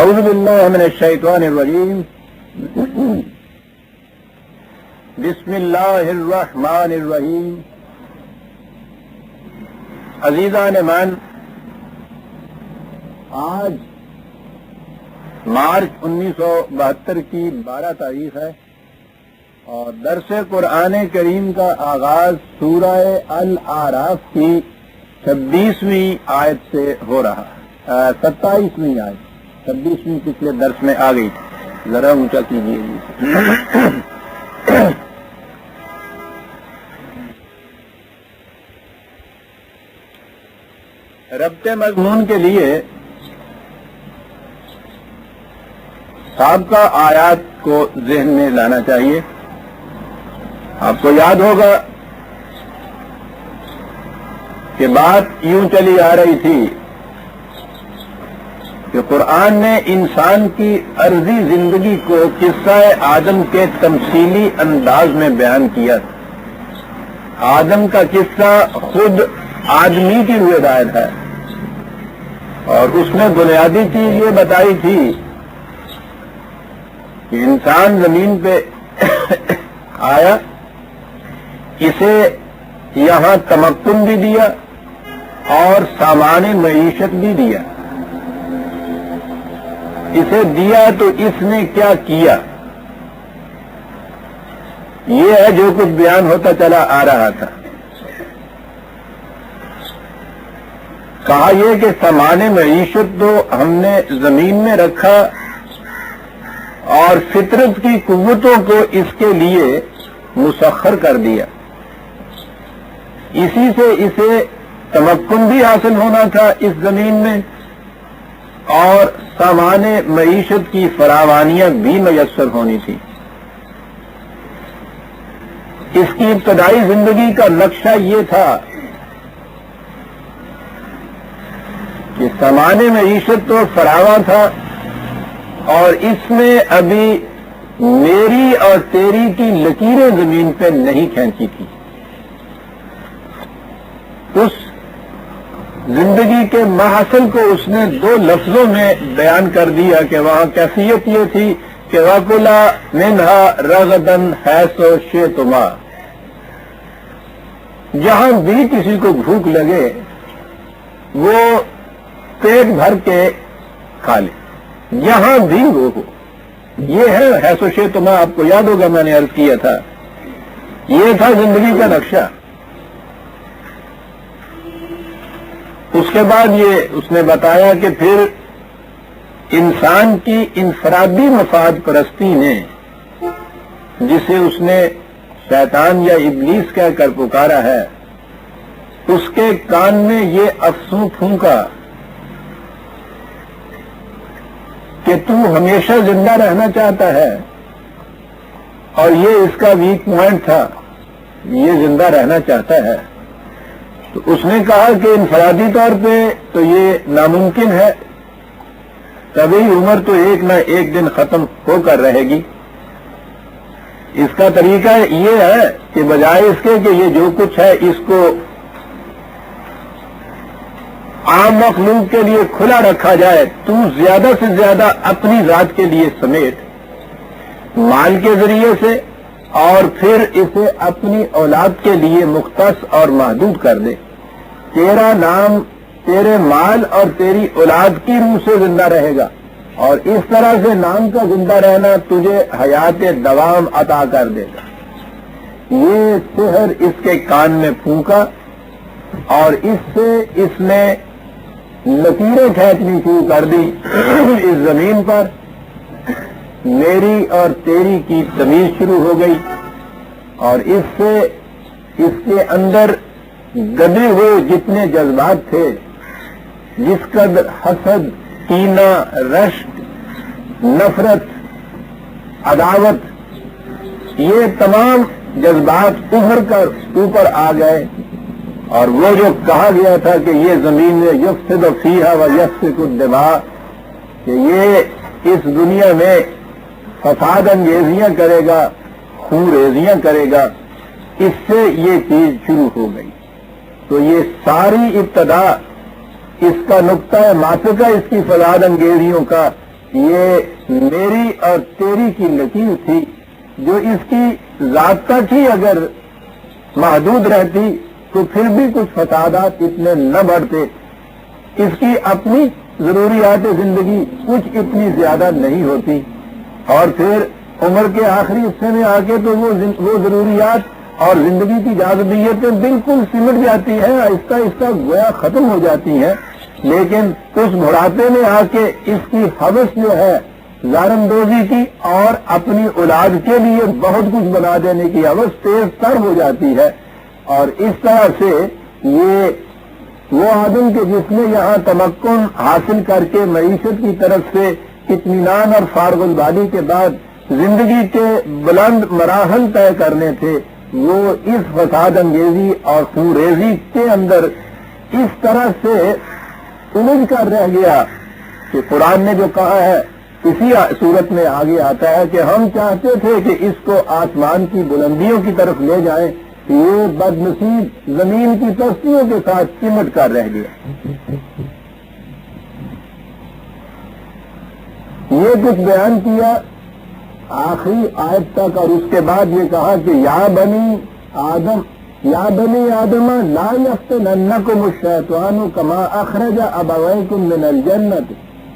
اعوذ باللہ من الشیطان الرجیم بسم اللہ الرحمن الرحیم. عزیزان من، آج مارچ 1972 کی 12 تاریخ ہے اور درس قرآن کریم کا آغاز سورہ الاعراف کی 26ویں آیت سے ہو رہا ہے. 27ویں آیت، 26ویں پچھلے درس میں آ گئی تھی. ذرا اونچا کیجیے. ربط مضمون کے لیے سابقہ آیات کو ذہن میں لانا چاہیے. آپ کو یاد ہوگا کہ بات یوں چلی آ رہی تھی کہ قرآن نے انسان کی عرضی زندگی کو قصہ آدم کے تمثیلی انداز میں بیان کیا. آدم کا قصہ خود آدمی کی روایت ہے اور اس میں بنیادی چیز یہ بتائی تھی کہ انسان زمین پہ آیا، اسے یہاں تمکن بھی دیا اور سامان معیشت بھی دیا. اسے دیا تو اس نے کیا کیا، یہ ہے جو کچھ بیان ہوتا چلا آ رہا تھا. کہا یہ کہ سامان معیشت تو ہم نے زمین میں رکھا اور فطرت کی قوتوں کو اس کے لیے مسخر کر دیا. اسی سے اسے تمکن بھی حاصل ہونا تھا اس زمین میں اور سامان معیشت کی فراوانیاں بھی میسر ہونی تھی. اس کی ابتدائی زندگی کا نقشہ یہ تھا کہ سامان معیشت تو فراواں تھا اور اس میں ابھی میری اور تیری کی لکیریں زمین پہ نہیں کھینچی تھی. اس زندگی کے محاصل کو اس نے 2 لفظوں میں بیان کر دیا کہ وہاں کیفیت یہ تھی کہ وَكُلَا مِنْهَا رَغَدًا حَيْثُ شِئْتُمَا. جہاں بھی کسی کو بھوک لگے وہ پیٹ بھر کے کھا لے، یہاں بھی وہ ہو. یہ ہے حیث و شئتما. آپ کو یاد ہوگا میں نے عرض کیا تھا یہ تھا زندگی کا نقشہ. اس کے بعد یہ اس نے بتایا کہ پھر انسان کی انفرادی مفاد پرستی نے، جسے اس نے شیطان یا ابلیس کہہ کر پکارا ہے، اس کے کان میں یہ افسوں پھونکا کہ تو ہمیشہ زندہ رہنا چاہتا ہے اور یہ اس کا ویک پوائنٹ تھا، یہ زندہ رہنا چاہتا ہے. تو اس نے کہا کہ انفرادی طور پہ تو یہ ناممکن ہے، کبھی عمر تو ایک نہ ایک دن ختم ہو کر رہے گی. اس کا طریقہ یہ ہے کہ بجائے اس کے کہ یہ جو کچھ ہے اس کو عام مخلوق کے لیے کھلا رکھا جائے، تو زیادہ سے زیادہ اپنی ذات کے لیے سمیٹ مال کے ذریعے سے اور پھر اسے اپنی اولاد کے لیے مختص اور محدود کر دے. تیرا نام تیرے مال اور تیری اولاد کی روح سے زندہ رہے گا اور اس طرح سے نام کا زندہ رہنا تجھے حیات دوام عطا کر دے گا. یہ سحر اس کے کان میں پھونکا اور اس سے اس نے لکیریں کھینچنی شروع کر دی اس زمین پر. میری اور تیری کی تمیز شروع ہو گئی اور اس سے اس کے اندر گدے ہوئے جتنے جذبات تھے، جس قدر حسد، کینہ، رشک، نفرت، عداوت، یہ تمام جذبات ابھر کر اوپر آ گئے. اور وہ جو کہا گیا تھا کہ یہ زمین میں یفسد فیہا و یسفک الدماء، کہ یہ اس دنیا میں فساد انگیزیاں کرے گا، خون ریزیاں کرے گا، اس سے یہ چیز شروع ہو گئی. تو یہ ساری ابتدا، اس کا نقطہ ماسکہ اس کی فساد انگیزیوں کا یہ میری اور تیری کی لکیر تھی، جو اس کی ذات تک ہی اگر محدود رہتی تو پھر بھی کچھ فسادات اتنے نہ بڑھتے، اس کی اپنی ضروریات زندگی کچھ اتنی زیادہ نہیں ہوتی، اور پھر عمر کے آخری حصے میں آ کے تو وہ ضروریات اور زندگی کی جاذبیتیں بالکل سمٹ جاتی ہیں، آہستہ آہستہ گویا ختم ہو جاتی ہیں، لیکن اس بڑھاپے میں آ کے اس کی حوث جو ہے زارندوزی کی اور اپنی اولاد کے لیے بہت کچھ بنا دینے کی حوث تیز تر ہو جاتی ہے، اور اس طرح سے یہ وہ آدم کے جس نے یہاں تمکن حاصل کر کے معیشت کی طرف سے اطمینان اور فارغ البالی کے بعد زندگی کے بلند مراحل طے کرنے تھے، وہ اس فساد انگیزی اور خوریزی کے اندر اس طرح سے الجھ کر رہ گیا کہ قرآن نے جو کہا ہے اسی صورت میں آگے آتا ہے کہ ہم چاہتے تھے کہ اس کو آسمان کی بلندیوں کی طرف لے جائیں، یہ بد نصیب زمین کی پستیوں کے ساتھ چمٹ کر رہ گیا۔ یہ کچھ بیان کیا آخری آیت تک، اور اس کے بعد یہ کہا کہ یا بنی آدم لا یفتننکم الشیطان کما اخرج ابویکم من الجنۃ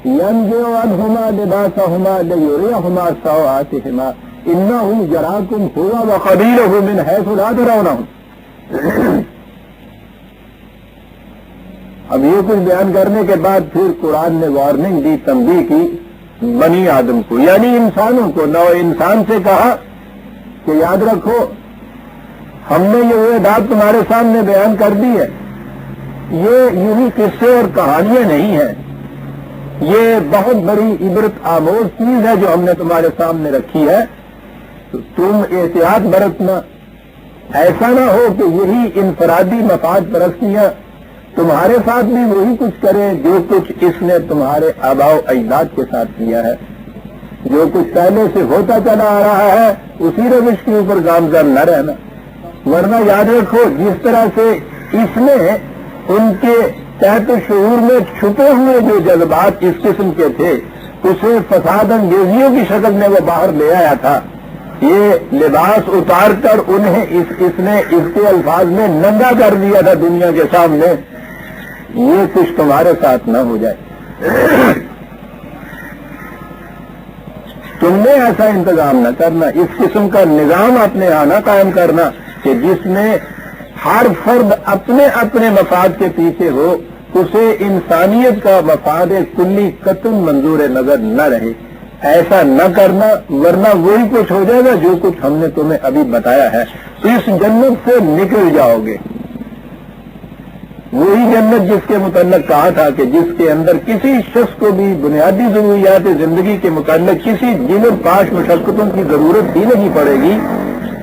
ينزع عنهما لباسهما ليريهما سوآتهما انه يراكم هو وقبيله من حيث لا ترونهم۔ اب یہ کچھ بیان کرنے کے بعد پھر قرآن نے وارننگ دی، تنبیہ کی بنی آدم کو، یعنی انسانوں کو، نو انسان سے کہا کہ یاد رکھو ہم نے یہ بات تمہارے سامنے بیان کر دی ہے، یہ یونی قصے اور کہانیاں نہیں ہیں، یہ بہت بڑی عبرت آموز چیز ہے جو ہم نے تمہارے سامنے رکھی ہے، تو تم احتیاط برتنا، ایسا نہ ہو کہ یہی انفرادی مفاد پرستیاں تمہارے ساتھ بھی وہی کچھ کریں جو کچھ اس نے تمہارے آباء و اجداد کے ساتھ کیا ہے، جو کچھ پہلے سے ہوتا چلا آ رہا ہے اسی روش کے اوپر گامزن نہ رہنا، ورنہ یاد رکھو جس طرح سے اس نے ان کے تحت شعور میں چھپے ہوئے جو جذبات اس قسم کے تھے اسے فساد انگیزیوں کی شکل میں وہ باہر لے آیا تھا، یہ لباس اتار کر انہیں اس نے اس کے الفاظ میں ننگا کر دیا تھا دنیا کے سامنے، یہ کچھ تمہارے ساتھ نہ ہو جائے، تم نے ایسا انتظام نہ کرنا، اس قسم کا نظام اپنے آنا قائم کرنا کہ جس میں ہر فرد اپنے اپنے مفاد کے پیچھے ہو، اسے انسانیت کا مفاد کلی قطن منظور نظر نہ رہے، ایسا نہ کرنا، ورنہ وہی کچھ ہو جائے گا جو کچھ ہم نے تمہیں ابھی بتایا ہے، اس جنت سے نکل جاؤ گے، وہی جنت جس کے متعلق کہا تھا کہ جس کے اندر کسی شخص کو بھی بنیادی ضروریات زندگی کے متعلق کسی جن و پاش مشقتوں کی ضرورت ہی نہیں پڑے گی،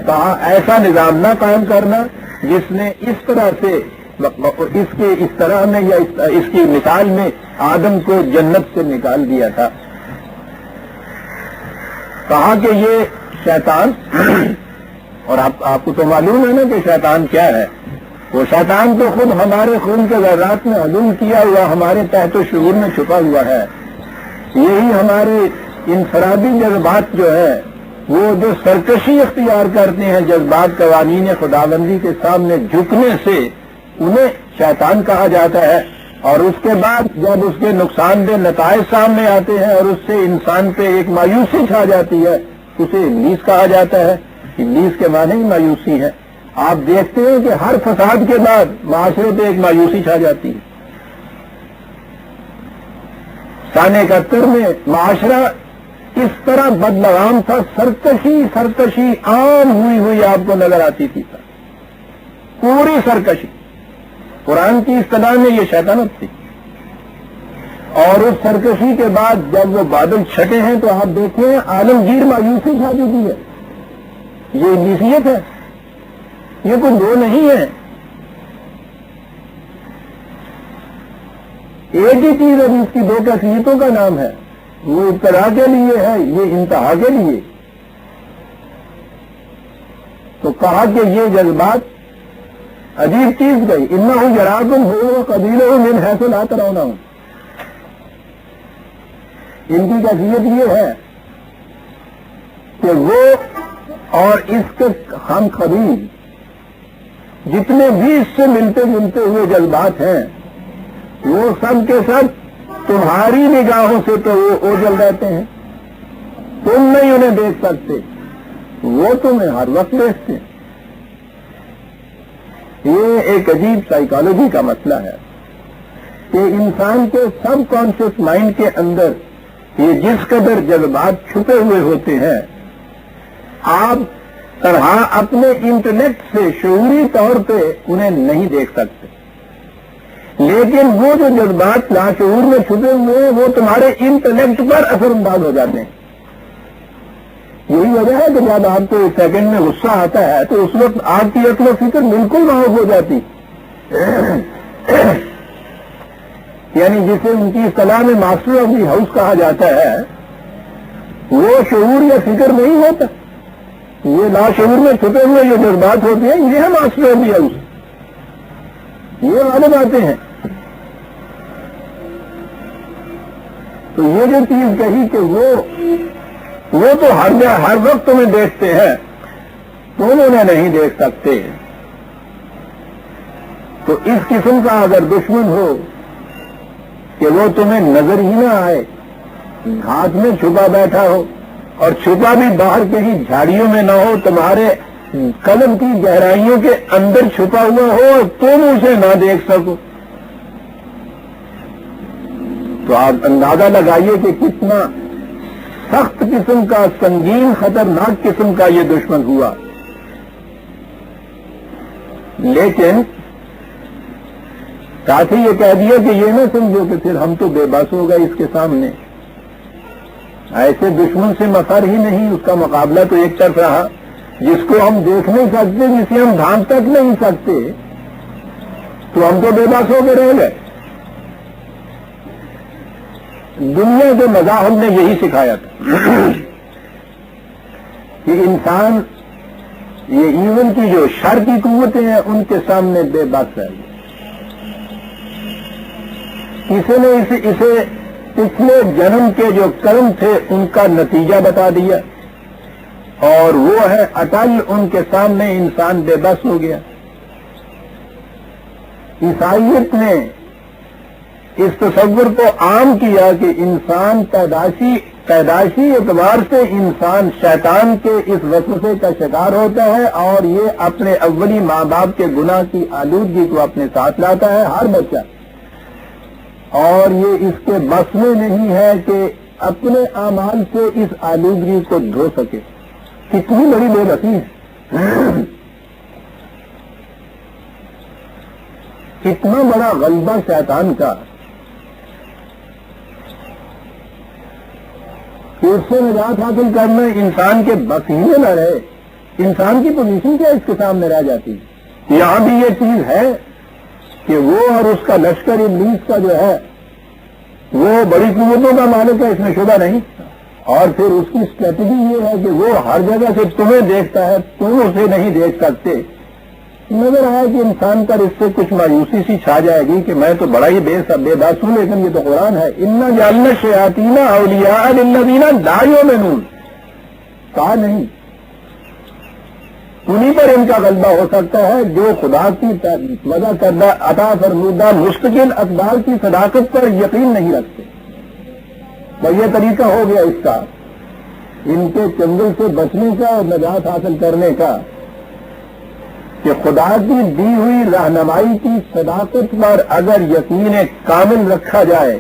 کہا ایسا نظام نہ قائم کرنا جس نے اس طرح سے اس طرح میں یا اس کی مثال میں آدم کو جنت سے نکال دیا تھا، کہا کہ یہ شیطان، اور آپ کو تو معلوم ہے نا کہ شیطان کیا ہے، وہ شیطان تو خود ہمارے خون کے ذرات میں علوم کیا ہوا ہمارے تحت و شعور میں چھپا ہوا ہے، یہی ہمارے انفرادی جذبات جو ہے وہ جو سرکشی اختیار کرتے ہیں جذبات قوانین خداوندی کے سامنے جھکنے سے، انہیں شیطان کہا جاتا ہے، اور اس کے بعد جب اس کے نقصان دہ نتائج سامنے آتے ہیں اور اس سے انسان پہ ایک مایوسی چھا جاتی ہے، اسے ابلیس کہا جاتا ہے، ابلیس کے معنی ہی مایوسی ہے، آپ دیکھتے ہیں کہ ہر فساد کے بعد معاشرے پہ ایک مایوسی چھا جاتی ہے، سن 71 میں معاشرہ اس طرح بدنام تھا، سرکشی عام ہوئی آپ کو نظر آتی تھی، پوری سرکشی، قرآن کی اصطلاح میں یہ شیطانت تھی، اور اس سرکشی کے بعد جب وہ بادل چھٹے ہیں تو آپ دیکھیں عالمگیر مایوسی چھا چکی ہے، یہ ابلیسیت ہے، یہ کوئی وہ نہیں ہے، ایک ہی چیز ہے اس کی دو کیفیتوں کا نام ہے، وہ ابتدا کے لیے ہے، یہ انتہا کے لیے، تو کہا کہ یہ جذبات عجیب چیز گئی، انہو یراکم ہو قبیلہ من حیث لا ترونہم، ان کی کیفیت یہ ہے کہ وہ اور اس کے ہم خبیر جتنے بھی اس سے ملتے جلتے ہوئے جذبات ہیں وہ سب کے سب تمہاری نگاہوں سے تو وہ اوجھل رہتے ہیں، تم نہیں انہیں دیکھ سکتے، وہ تمہیں ہر وقت دیکھتے ہیں۔ یہ ایک عجیب سائیکالوجی کا مسئلہ ہے کہ انسان کے سب کانشیس مائنڈ کے اندر یہ جس قدر جذبات چھپے ہوئے ہوتے ہیں، آپ طرح اپنے انٹلیکٹ سے شعوری طور پہ انہیں نہیں دیکھ سکتے، لیکن وہ جو جذبات لاشعور میں چھپے ہوئے ہیں وہ تمہارے انٹلیکٹ پر اثر انداز ہو جاتے ہیں۔ یہی وجہ ہے کہ جب آپ کو ایک سیکنڈ میں غصہ آتا ہے تو اس وقت آپ کی عقل و فکر بالکل معاف ہو جاتی، یعنی جسے ان کی اصطلاح میں ماسٹر آف دی ہاؤس کہا جاتا ہے، وہ شعور یا فکر نہیں ہوتا، یہ لاشعور میں چھپے ہوئے جو جذبات ہوتے ہیں یہ ہے ماسٹر آف دی ہاؤس، یہ غالب آتے ہیں۔ تو یہ جو چیز کہی کہ وہ تو ہر وقت تمہیں دیکھتے ہیں، تم انہیں نہیں دیکھ سکتے، تو اس قسم کا اگر دشمن ہو کہ وہ تمہیں نظر ہی نہ آئے، ہاتھ میں چھپا بیٹھا ہو اور چھپا بھی باہر کہیں جھاڑیوں میں نہ ہو، تمہارے قلم کی گہرائیوں کے اندر چھپا ہوا ہو اور تم اسے نہ دیکھ سکو، تو آپ اندازہ لگائیے کہ کتنا سخت قسم کا، سنگین خطرناک قسم کا یہ دشمن ہوا۔ لیکن ساتھ ہی یہ کہہ دیا کہ یہ نہ سمجھو کہ پھر ہم تو بے بس ہو گئے اس کے سامنے، ایسے دشمن سے مفر ہی نہیں، اس کا مقابلہ تو ایک طرف رہا جس کو ہم دیکھ نہیں سکتے، جسے ہم ڈھانپ تک نہیں سکتے، تو ہم تو بے بس ہو کے رہ گئے۔ دنیا کے مذاہب نے یہی سکھایا تھا کہ انسان یہ ایون کی جو شر کی قوتیں ہیں ان کے سامنے بے بس ہے۔ کسی نے اسے پچھلے جنم کے جو کرم تھے ان کا نتیجہ بتا دیا، اور وہ ہے اٹل، ان کے سامنے انسان بے بس ہو گیا۔ عیسائیت نے اس تصور کو عام کیا کہ انسان پیدائشی اعتبار سے انسان شیطان کے اس وسوسے کا شکار ہوتا ہے، اور یہ اپنے اولی ماں باپ کے گناہ کی آلودگی کو اپنے ساتھ لاتا ہے ہر بچہ، اور یہ اس کے بس میں نہیں ہے کہ اپنے اعمال سے اس آلودگی کو دھو سکے۔ کتنی بڑی بے بسی ہے، کتنا بڑا غلبہ شیطان کا کہ اس سے نجات حاصل کرنا انسان کے بس ہی میں نہ رہے۔ انسان کی پوزیشن کیا اس کے سامنے رہ جاتی ہے؟ یہاں بھی یہ چیز ہے کہ وہ اور اس کا لشکر ابلیس کا جو ہے وہ بڑی قوتوں کا مالک ہے، اس میں شبہ نہیں، اور پھر اس کی اسٹریٹجی یہ ہے کہ وہ ہر جگہ سے تمہیں دیکھتا ہے، تم اسے نہیں دیکھ سکتے۔ نظر آیا کہ انسان پر اس سے کچھ مایوسی سی چھا جائے گی کہ میں تو بڑا ہی بے بس ہوں، لیکن یہ تو قرآن ہے، اِنَّا جَعَلْنَا الشَّيَاطِينَ أَوْلِيَاءَ لِلَّذِينَ لَا يُؤْمِنُونَ، کہا نہیں، انہی پر ان کا غلبہ ہو سکتا ہے جو خدا کی وضع کردہ عطا فرمودہ مستقل اقدار کی صداقت پر یقین نہیں رکھتے۔ بس یہ طریقہ ہو گیا اس کا، ان کے چنگل سے بچنے کا اور نجات حاصل کرنے کا، کہ خدا کی دی ہوئی رہنمائی کی صداقت پر اگر یقین کامل رکھا جائے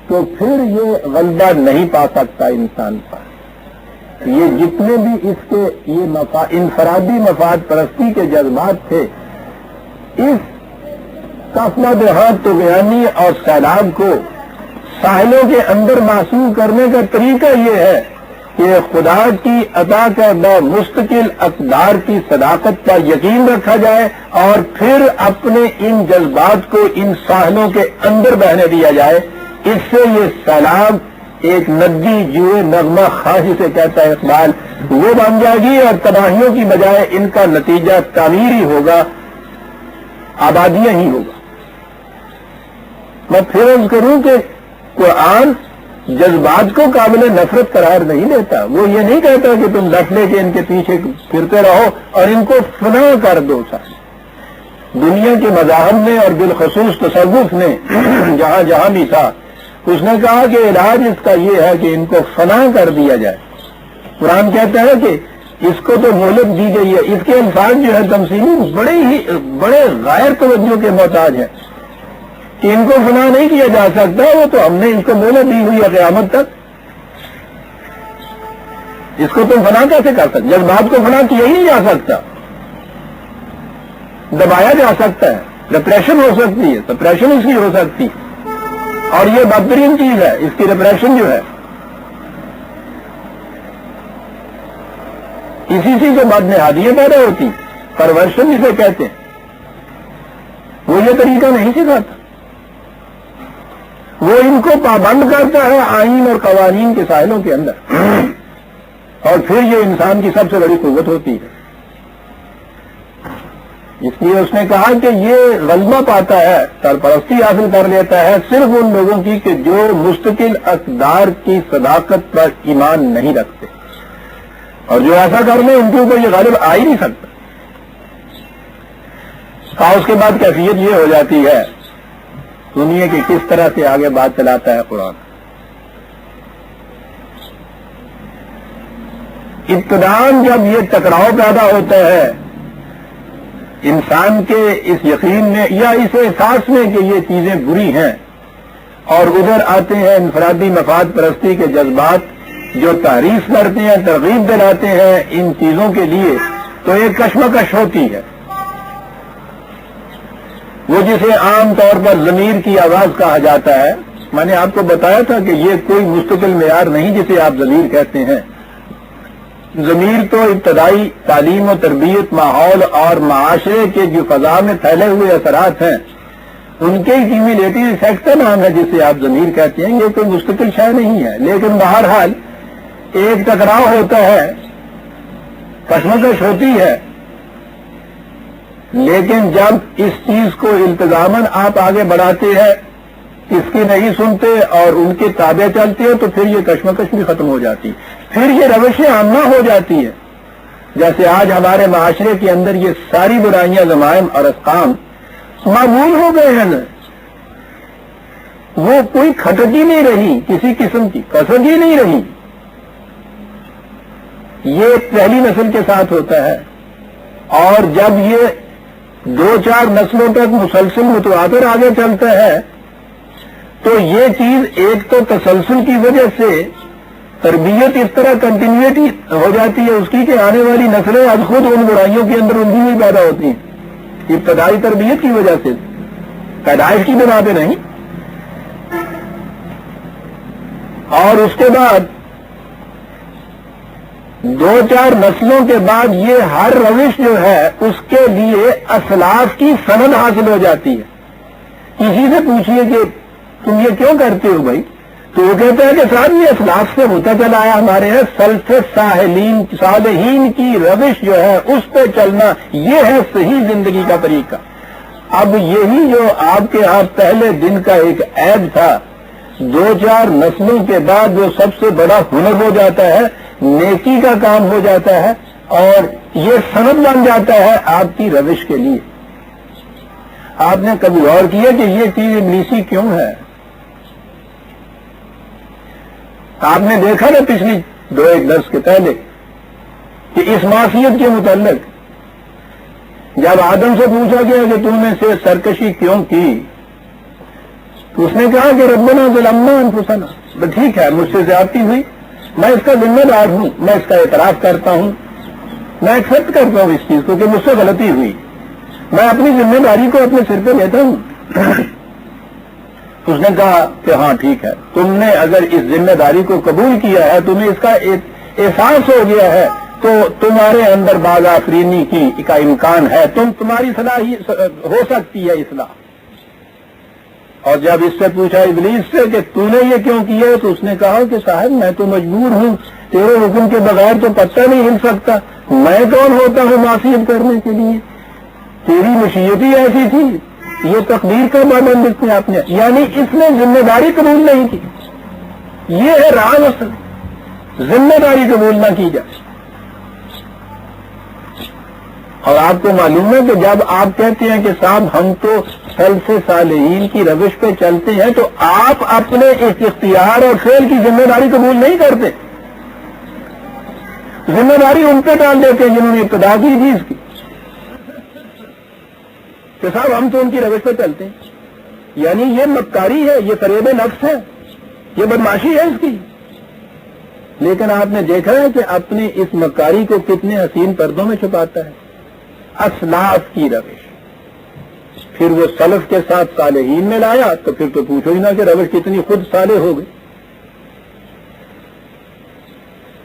تو پھر یہ غلبہ نہیں پا سکتا انسان پر۔ یہ جتنے بھی اس کے یہ انفرادی مفاد پرستی کے جذبات تھے، اس قافلہ دہات طغیانی اور سیلاب کو ساحلوں کے اندر معصوم کرنے کا طریقہ یہ ہے کہ خدا کی عطا کردہ مستقل اقدار کی صداقت پر یقین رکھا جائے، اور پھر اپنے ان جذبات کو ان ساحلوں کے اندر بہنے دیا جائے۔ اس سے یہ سیلاب ایک ندی جوئے نغمہ خواہ سے کہتا ہے اقبال، وہ بن جائے گی، اور تباہیوں کی بجائے ان کا نتیجہ تعمیر ہی ہوگا، آبادیاں ہی ہوگا۔ میں پھر عرض کروں کہ قرآن جذبات کو قابل نفرت قرار نہیں دیتا. وہ یہ نہیں کہتا کہ تم لٹ لے کے ان کے پیچھے پھرتے رہو اور ان کو فنا کر دو. دنیا کے مذاہب میں اور بالخصوص تصوف میں جہاں جہاں بھی تھا اس نے کہا کہ علاج اس کا یہ ہے کہ ان کو فنا کر دیا جائے. قرآن کہتا ہے کہ اس کو تو مہلت دی گئی ہے. اس کے الفاظ جو ہے تمثیلی بڑے غیر توجہ کے محتاج ہیں کہ ان کو فنا نہیں کیا جا سکتا. وہ تو ہم نے ان کو مہلت دی ہوئی ہے قیامت تک. اس کو تم فنا کیسے کر سکتے؟ جذبات کو فنا کیا ہی نہیں جا سکتا. دبایا جا سکتا ہے, ریپریشن ہو سکتی ہے, سپریشن اس کی ہو سکتی ہے, اور یہ بدترین چیز ہے اس کی ریپریشن جو ہے. اسی سے جو بدنہادیاں پیدا ہوتی, پرورشن جسے کہتے ہیں, وہ یہ طریقہ نہیں سکھاتا. وہ ان کو پابند کرتا ہے آئین اور قوانین کے ساحلوں کے اندر, اور پھر یہ انسان کی سب سے بڑی قوت ہوتی ہے. اس لیے اس نے کہا کہ یہ غلبہ پاتا ہے, سرپرستی حاصل کر لیتا ہے صرف ان لوگوں کی کہ جو مستقل اقدار کی صداقت پر ایمان نہیں رکھتے, اور جو ایسا کر لیں ان کے اوپر یہ غالب آ ہی نہیں سکتا. اس کے بعد کیفیت یہ ہو جاتی ہے دنیا کی کس طرح سے آگے بات چلاتا ہے قرآن. ابتداءً جب یہ ٹکراؤ پیدا ہوتا ہے انسان کے اس یقین میں یا اس احساس میں کہ یہ چیزیں بری ہیں, اور ادھر آتے ہیں انفرادی مفاد پرستی کے جذبات جو تعریف کرتے ہیں, ترغیب دلاتے ہیں ان چیزوں کے لیے, تو ایک کشمکش ہوتی ہے. وہ جسے عام طور پر ضمیر کی آواز کہا جاتا ہے. میں نے آپ کو بتایا تھا کہ یہ کوئی مستقل معیار نہیں جسے آپ ضمیر کہتے ہیں. ضمیر تو ابتدائی تعلیم و تربیت, ماحول اور معاشرے کے جو فضا میں پھیلے ہوئے اثرات ہیں ان کے کیومولیٹو ایفیکٹ کا نام ہے جسے آپ ضمیر کہتے ہیں. یہ کوئی مستقل شے نہیں ہے, لیکن بہرحال ایک ٹکراؤ ہوتا ہے, کشمکش ہوتی ہے. لیکن جب اس چیز کو التزاماً آپ آگے بڑھاتے ہیں, اس کی نہیں سنتے اور ان کے تابع چلتے ہیں, تو پھر یہ کشمکش بھی ختم ہو جاتی. پھر یہ روش عامہ ہو جاتی ہے. جیسے آج ہمارے معاشرے کے اندر یہ ساری برائیاں, ذمائم اور اسقام معمول ہو گئے ہیں. وہ کوئی کھٹک ہی نہیں رہی, کسی قسم کی کسر ہی نہیں رہی. یہ پہلی نسل کے ساتھ ہوتا ہے, اور جب یہ 2-4 نسلوں تک مسلسل متواتر آگے چلتا ہے تو یہ چیز ایک تو تسلسل کی وجہ سے تربیت اس طرح کنٹینیوٹی ہو جاتی ہے اس کی کہ آنے والی نسلیں از خود ان برائیوں کے اندر ان بھی پیدا ہوتی ہیں. ابتدائی تربیت کی وجہ سے, پیدائش کی بنا پہ نہیں. اور اس کے بعد 2-4 نسلوں کے بعد یہ ہر روش جو ہے اس کے لیے اسلاف کی سند حاصل ہو جاتی ہے. کسی سے پوچھئے کہ تم یہ کیوں کرتے ہو بھائی, تو وہ کہتے ہیں کہ صاحب یہ اسلاف سے ہوتا چلا آیا ہمارے یہاں, سلف صالحین کی روش جو ہے اس پہ چلنا, یہ ہے صحیح زندگی کا طریقہ. اب یہی جو آپ کے ہاں پہلے دن کا ایک عیب تھا, 2-4 نسلوں کے بعد وہ سب سے بڑا ہنر ہو جاتا ہے, نیکی کا کام ہو جاتا ہے, اور یہ سند بن جاتا ہے آپ کی روش کے لیے. آپ نے کبھی غور کیا کہ یہ چیز ابلیسی کیوں ہے؟ آپ نے دیکھا نا پچھلی 2-1 درس کے پہلے کہ اس معصیت کے متعلق جب آدم سے پوچھا گیا کہ تم نے سے سرکشی کیوں کی, تو اس نے کہا کہ ربنا ظلمنا انفسنا, ٹھیک ہے مجھ سے زیادتی ہوئی, میں اس کا ذمہ دار ہوں, میں اس کا اعتراف کرتا ہوں, میں ایکسپٹ کرتا ہوں اس چیز کو کہ مجھ سے غلطی ہوئی, میں اپنی ذمہ داری کو اپنے سر پہ لیتا ہوں. اس نے کہا کہ ہاں ٹھیک ہے, تم نے اگر اس ذمہ داری کو قبول کیا ہے, تمہیں اس کا احساس ہو گیا ہے, تو تمہارے اندر باز آفرینی کی کا امکان ہے, تمہاری صلاح ہو سکتی ہے اصلاح. اور جب اس سے پوچھا ابلیس سے کہ تو نے یہ کیوں کیا, تو اس نے کہا کہ صاحب میں تو مجبور ہوں, تیرے حکم کے بغیر تو پتہ نہیں ہل سکتا, میں کون ہوتا ہوں معصیت کرنے کے لیے, تیری مشیت ہی ایسی تھی, یہ تقدیر کا پابند اس نے اپنے, یعنی اس نے ذمہ داری قبول نہیں کی. یہ ہے راہ اصل، ذمہ داری قبول نہ کی جائے۔ اور آپ کو معلوم ہے کہ جب آپ کہتے ہیں کہ صاحب ہم تو سلف صالحین کی روش پہ چلتے ہیں، تو آپ اپنے اس اختیار اور فعل کی ذمہ داری قبول نہیں کرتے، ذمہ داری ان پہ ڈال دیتے ہیں جنہوں نے ابتدا کی چیز کی، کہ صاحب ہم تو ان کی روش پہ چلتے ہیں۔ یعنی یہ مکاری ہے، یہ فریب نفس ہے، یہ بدماشی ہے اس کی۔ لیکن آپ نے دیکھا ہے کہ اپنی اس مکاری کو کتنے حسین پردوں میں چھپاتا ہے، اسلاف کی روش، پھر وہ سلف کے ساتھ صالحین میں لایا تو پھر تو پوچھو ہی نہ کہ روش کتنی خود صالح ہو گئی۔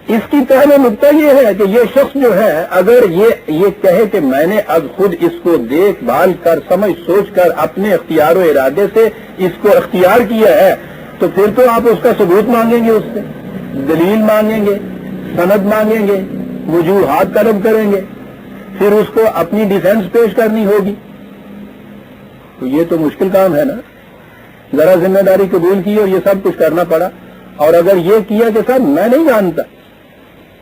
اس کی پہلا نقطہ یہ ہے کہ یہ شخص جو ہے اگر یہ کہے کہ میں نے اب خود اس کو دیکھ بھال کر سمجھ سوچ کر اپنے اختیار و ارادے سے اس کو اختیار کیا ہے، تو پھر تو آپ اس کا ثبوت مانگیں گے، اس سے دلیل مانگیں گے، سند مانگیں گے، وجوہات طلب کریں گے، پھر اس کو اپنی ڈیفینس پیش کرنی ہوگی۔ تو یہ تو مشکل کام ہے نا، ذرا ذمہ داری قبول کی اور یہ سب کچھ کرنا پڑا۔ اور اگر یہ کیا کہ صاحب میں نہیں جانتا،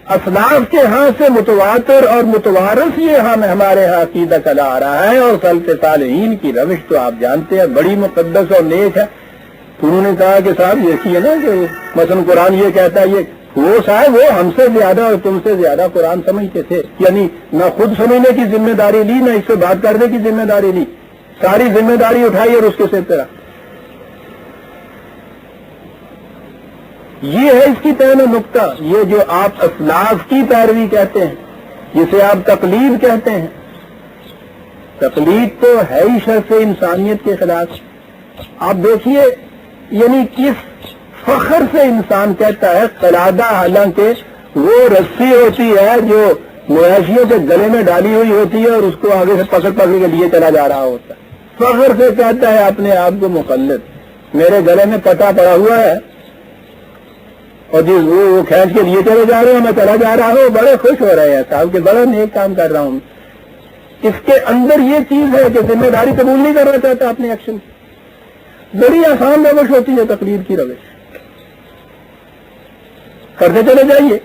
اسلاف کے ہاں سے متواتر اور متوارث یہ ہمارے ہاں عقیدہ چلا آ رہا ہے، اور سلف صالحین کی روش تو آپ جانتے ہیں بڑی مقدس اور نیک ہے، تو انہوں نے کہا کہ صاحب یہ ہے نا کہ مثلا قرآن یہ کہتا ہے، یہ وہ صاحب وہ ہم سے زیادہ اور تم سے زیادہ قرآن سمجھتے تھے، یعنی نہ خود سمجھنے کی ذمہ داری لی، نہ اس سے بات کرنے کی ذمہ داری لی، ساری ذمہ داری اٹھائی اور اس کے سر پہ رکھ۔ یہ ہے اس کی پہلا نقطہ، یہ جو آپ اسلاف کی پیروی کہتے ہیں، جسے آپ تقلید کہتے ہیں، تقلید تو ہے ہی شرف انسانیت کے خلاف۔ آپ دیکھیے یعنی کس فخر سے انسان کہتا ہے قلادہ، حالانکہ وہ رسی ہوتی ہے جو مویشیوں کے گلے میں ڈالی ہوئی ہوتی ہے اور اس کو آگے سے پکڑ کے لیے چلا جا رہا ہوتا ہے، فخر سے کہتا ہے اپنے آپ کو مخلد، میرے گلے میں پٹا پڑا ہوا ہے اور جس وہ کھینچ کے لیے چلے جا رہے ہیں، میں چلا جا رہا ہوں، بڑے خوش ہو رہے ہیں صاحب کہ بڑا نیک کام کر رہا ہوں۔ اس کے اندر یہ چیز ہے کہ ذمہ داری قبول نہیں کرنا چاہتا اپنے ایکشن کی۔ بڑی آسان روش ہوتی ہے تقلید کی روش، کرتے چلے جائیے،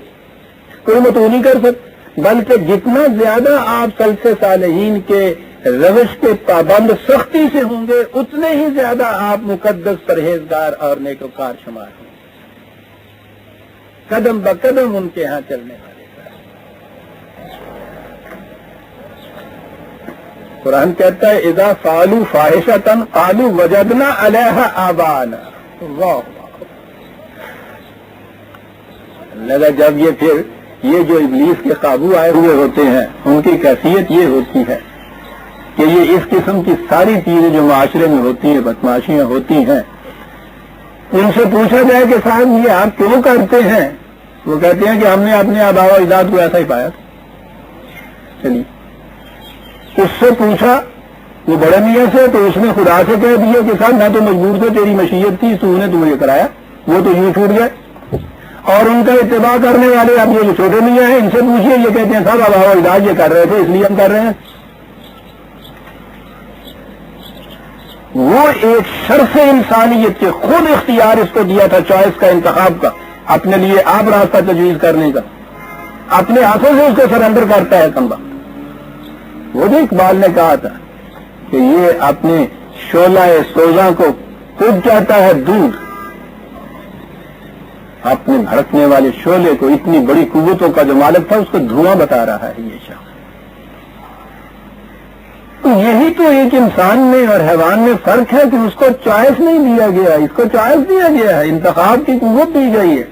کوئی متو نہیں کر سکتے، بلکہ جتنا زیادہ آپ سلف صالحین کے روش کے پابند سختی سے ہوں گے، اتنے ہی زیادہ آپ مقدس پرہیزگار اور نیکوکار شمار ہوں، قدم بقدم ان کے ہاں چلنے والے۔ قرآن کہتا ہے اذا فعلوا فاحشۃ قالوا وجدنا علیہا آباءنا، واہ لگا جب یہ پھر یہ جو ابلیس کے قابو آئے ہوئے ہوتے ہیں ان کی کیفیت یہ ہوتی ہے کہ یہ اس قسم کی ساری چیزیں جو معاشرے میں ہوتی ہیں، بدماشیاں ہوتی ہیں، ان سے پوچھا جائے کہ صاحب یہ آپ کیوں کرتے ہیں، وہ کہتے ہیں کہ ہم نے اپنے آباء و اجداد کو ایسا ہی پایا تھا۔ چلیے اس سے پوچھا وہ بڑے میاں سے، تو اس نے خدا سے کہہ دیا کہ صاحب میں تو مجبور تھا، تیری مشیت تھی، تو نے تو مجھے کرایا، وہ تو یوں چھوٹ گئے۔ اور ان کا اتباع کرنے والے اب یہ جو چھوٹے میاں ہیں ان سے پوچھیے، یہ کہتے ہیں صاحب آباء و اجداد یہ کر رہے تھے اس لیے ہم کر رہے ہیں۔ وہ ایک شرف انسانیت کے خود اختیار اس کو دیا تھا، چوائس کا، انتخاب کا، اپنے لیے آپ راستہ تجویز کرنے کا، اپنے ہاتھوں سے اس کو سرنڈر کرتا ہے کم وقت۔ وہ جو اقبال نے کہا تھا کہ یہ اپنے شعلہ سوزاں کو خود چاہتا ہے دور، اپنے بھڑکنے والے شعلے کو، اتنی بڑی قوتوں کا جو مالک تھا اس کو دھواں بتا رہا ہے یہ شخص۔ تو یہی تو ایک انسان میں اور حیوان میں فرق ہے کہ اس کو چوائس نہیں دیا گیا، اس کو چوائس دیا گیا ہے، انتخاب کی قوت دی گئی ہے۔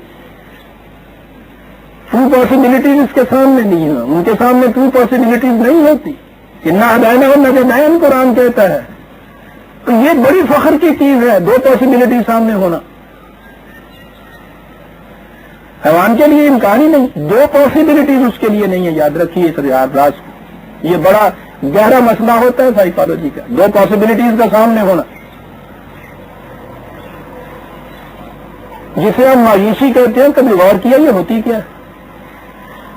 ٹو پاسبلٹیز اس کے سامنے نہیں ہیں، ان کے سامنے ٹو پاسبلٹیز نہیں ہوتی، اتنا ادائنا اور نجدین قرآن کہتا ہے۔ تو یہ بڑی فخر کی چیز ہے دو پاسبلٹی سامنے ہونا، حیوان کے لیے امکان ہی نہیں، دو پاسبلٹیز اس کے لیے نہیں ہے، یاد رکھیے اس راز کو، یہ بڑا گہرا مسئلہ ہوتا ہے سائیکالوجی کا، دو پاسبلٹیز کا سامنے ہونا، جسے ہم مایوسی کہتے ہیں۔ کبھی غور کیا یہ ہوتی کیا ہے؟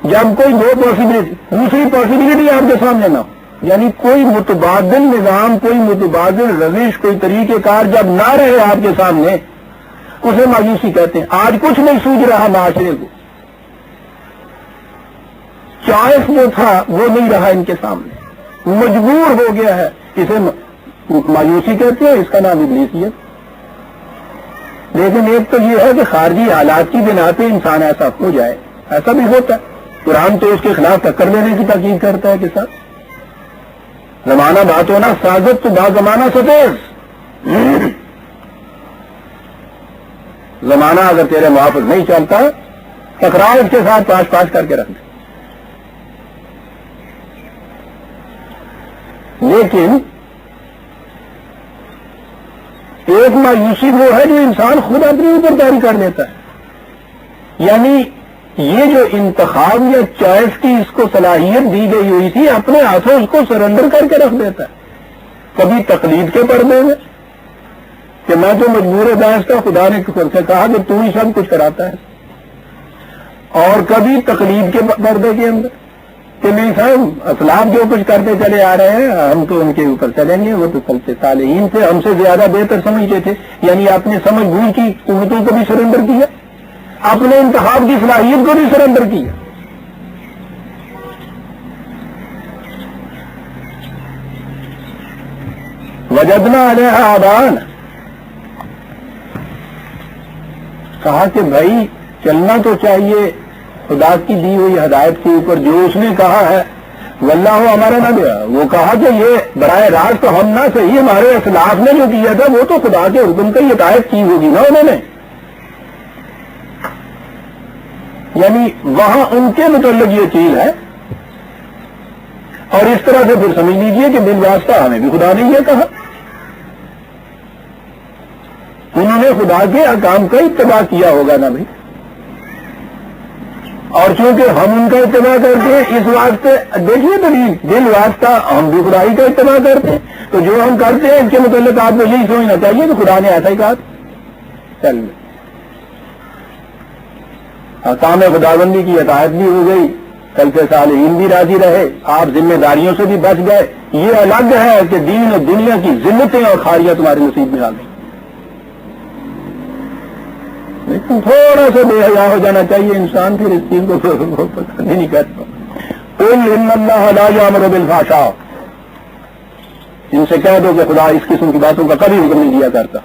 جب کوئی دو پاسبلٹی، دوسری پاسبلٹی آپ کے سامنے نہ ہو، یعنی کوئی متبادل نظام، کوئی متبادل روش، کوئی طریقہ کار جب نہ رہے آپ کے سامنے، اسے مایوسی کہتے ہیں. آج کچھ نہیں سوج رہا معاشرے کو. چوائس جو تھا وہ نہیں رہا ان کے سامنے, مجبور ہو گیا ہے. اسے مایوسی کہتے ہیں, اس کا نام ابلیسیت. لیکن ایک تو یہ ہے کہ خارجی حالات کی بنا پہ انسان ایسا ہو جائے, ایسا بھی ہوتا ہے. قرآن تو اس کے خلاف ٹکر دینے کی تاکید کرتا ہے کہ ساتھ زمانہ بات ہونا سازت تو با زمانہ ستیز. زمانہ اگر تیرے محافظ نہیں چلتا ٹکراؤ اس کے ساتھ, پاس پاس کر کے رکھ دے. لیکن ایک مایوسی وہ ہے جو انسان خود اپنی اوپر جاری کر لیتا ہے. یعنی یہ جو انتخاب یا چوائس کی اس کو صلاحیت دی گئی ہوئی تھی, اپنے ہاتھوں اس کو سرنڈر کر کے رکھ دیتا ہے. کبھی تقلید کے پردے میں کہ میں تو مجبور بحث کا, خدا نے سے کہا کہ تو ہی سب کچھ کراتا ہے, اور کبھی تقلید کے پردے کے اندر کہ نہیں صاحب اسلاف جو کچھ کرتے چلے آ رہے ہیں ہم تو ان کے اوپر چلیں گے, وہ تو چلتے صالحین سے ہم سے زیادہ بہتر سمجھتے تھے. یعنی آپ نے سمجھ بوجھ کی قوتوں کو بھی سرنڈر کیا, اپنے انتخاب کی صلاحیت کو بھی سرنڈر کیا. وجدنا علیہ آبان, کہا کہ بھائی چلنا تو چاہیے خدا کی دی ہوئی ہدایت کے اوپر, جو اس نے کہا ہے. واللہ ہمارا نہ دیا, وہ کہا کہ یہ براہ راست تو ہم نہ صحیح, ہمارے اسلاف نے جو کیا تھا وہ تو خدا کے حکم کی ہدایت کی ہوگی نا انہوں نے. یعنی وہاں ان کے متعلق یہ چیز ہے, اور اس طرح سے پھر سمجھ لیجئے کہ بالواسطہ ہمیں بھی خدا نے یہ کہا. انہوں نے خدا کے احکام کا اتباع کیا ہوگا نا بھائی, اور چونکہ ہم ان کا اتباع کرتے ہیں اس واسطے دیکھیے دلیل, دل واسطہ ہم بھی خدائی کا اتباع کرتے ہیں, تو جو ہم کرتے ہیں اس کے متعلق آپ کو یہی سوچنا چاہیے کہ خدا نے ایسا ہی کہا. چل احکام خداوندی کی اطاعت بھی ہو گئی, کل سے صالحین بھی راضی رہے, آپ ذمہ داریوں سے بھی بچ گئے. یہ الگ ہے کہ دین اور دنیا کی ذلتیں اور خاریاں تمہارے نصیب میں آ گئی. لیکن تھوڑا سا بے حیا ہو جانا چاہیے انسان, پھر اس چیز کو پسند ہی نہیں کرتا. قل ان اللہ لا یامر بالفحشاء, ان سے کہہ دو کہ خدا اس قسم کی باتوں کا کبھی حکم نہیں دیا کرتا.